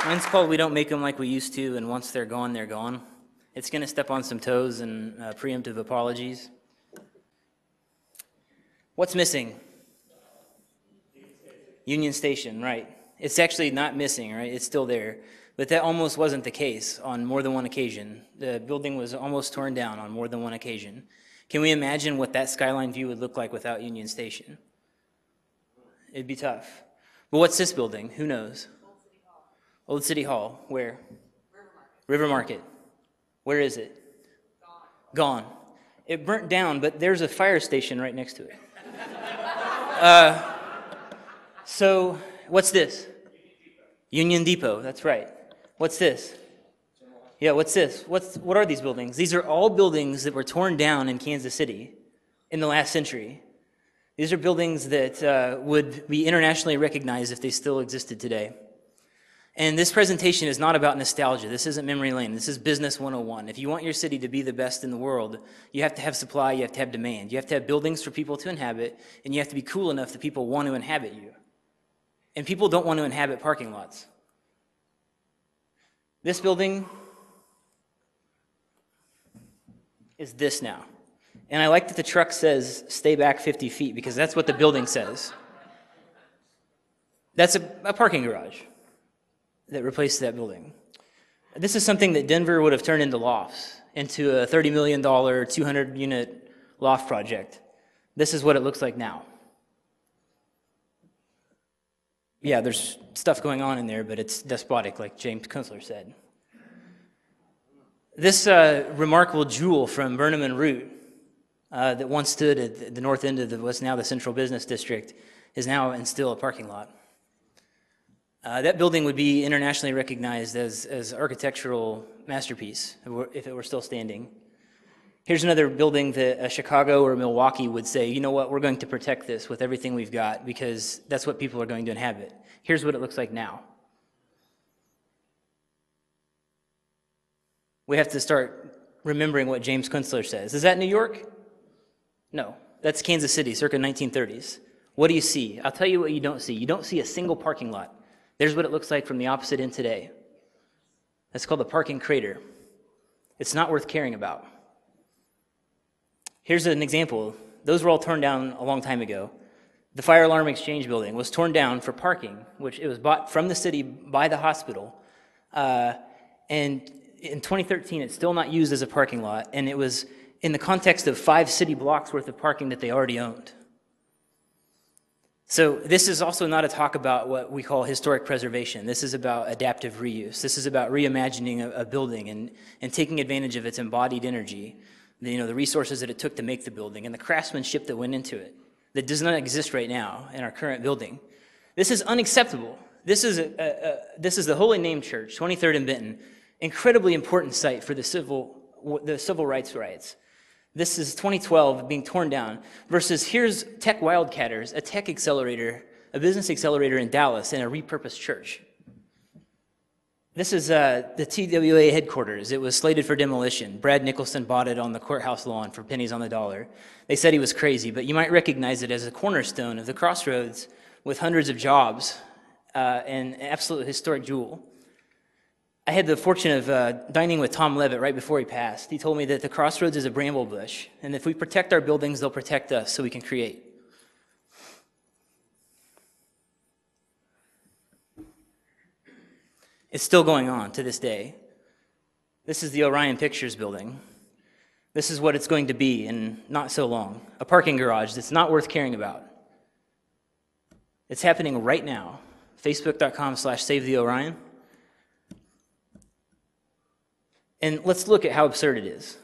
Mine's called We Don't Make Them Like We Used to, and once they're gone, they're gone. It's going to step on some toes and preemptive apologies. What's missing? Union Station, right. It's actually not missing, right? It's still there. But that almost wasn't the case on more than one occasion. The building was almost torn down on more than one occasion. Can we imagine what that skyline view would look like without Union Station? It'd be tough. But what's this building? Who knows? Old City Hall. Where? River Market. Where is it? Gone. It burnt down, but there's a fire station right next to it. So what's this? Union Depot, that's right. What's this? Yeah, what's this? What are these buildings? These are all buildings that were torn down in Kansas City in the last century. These are buildings that would be internationally recognized if they still existed today. And this presentation is not about nostalgia. This isn't memory lane. This is business 101. If you want your city to be the best in the world, you have to have supply, you have to have demand. You have to have buildings for people to inhabit, and you have to be cool enough that people want to inhabit you. And people don't want to inhabit parking lots. This building is this now. And I like that the truck says, stay back 50 feet, because that's what the building says. That's a parking garage that replaced that building. This is something that Denver would have turned into lofts, into a $30 million, 200-unit loft project. This is what it looks like now. Yeah, there's stuff going on in there, but it's despotic, like James Kunstler said. This remarkable jewel from Burnham and Root that once stood at the north end of what's now the Central Business District is now and still a parking lot. That building would be internationally recognized as architectural masterpiece if it were still standing. Here's another building that Chicago or Milwaukee would say, you know what, we're going to protect this with everything we've got because that's what people are going to inhabit. Here's what it looks like now. We have to start remembering what James Kunstler says. Is that New York? No, that's Kansas City, circa 1930s. What do you see? I'll tell you what you don't see. You don't see a single parking lot. There's what it looks like from the opposite end today. That's called the parking crater. It's not worth caring about. Here's an example. Those were all torn down a long time ago. The Fire Alarm Exchange building was torn down for parking, which it was bought from the city by the hospital. And in 2013, it's still not used as a parking lot, and it was in the context of 5 city blocks worth of parking that they already owned. So this is also not a talk about what we call historic preservation. This is about adaptive reuse. This is about reimagining a building and taking advantage of its embodied energy, the resources that it took to make the building and the craftsmanship that went into it that does not exist right now in our current building. This is unacceptable. This is the Holy Name Church, 23rd and Benton, incredibly important site for the civil rights. This is 2012 being torn down versus here's Tech Wildcatters, a tech accelerator, a business accelerator in Dallas and a repurposed church. This is the TWA headquarters. It was slated for demolition. Brad Nicholson bought it on the courthouse lawn for pennies on the dollar. They said he was crazy, but you might recognize it as a cornerstone of the crossroads with hundreds of jobs and an absolute historic jewel. I had the fortune of dining with Tom Levitt right before he passed. He told me that the crossroads is a bramble bush, and if we protect our buildings, they'll protect us so we can create. It's still going on to this day. This is the Orion Pictures building. This is what it's going to be in not so long. A parking garage that's not worth caring about. It's happening right now. Facebook.com/SaveTheOrion. And let's look at how absurd it is.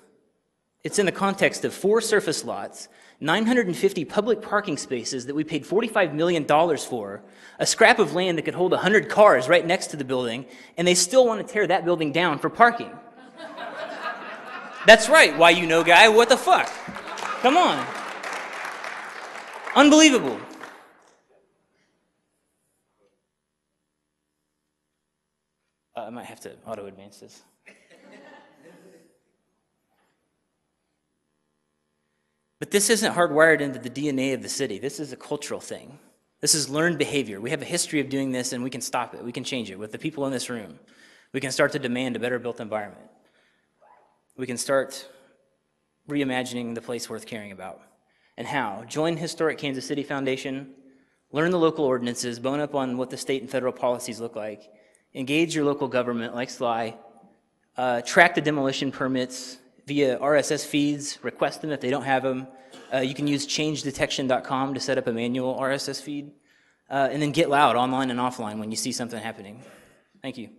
It's in the context of 4 surface lots, 950 public parking spaces that we paid $45 million for, a scrap of land that could hold 100 cars right next to the building, and they still want to tear that building down for parking. That's right, why you know guy, what the fuck? Come on. Unbelievable. I might have to auto-advance this. But this isn't hardwired into the DNA of the city. This is a cultural thing. This is learned behavior. We have a history of doing this, and we can stop it. We can change it with the people in this room. We can start to demand a better built environment. We can start reimagining the place worth caring about. And how? Join Historic Kansas City Foundation, learn the local ordinances, bone up on what the state and federal policies look like, engage your local government like SLY, track the demolition permits via RSS feeds, request them if they don't have them. You can use changedetection.com to set up a manual RSS feed, and then get loud online and offline when you see something happening. Thank you.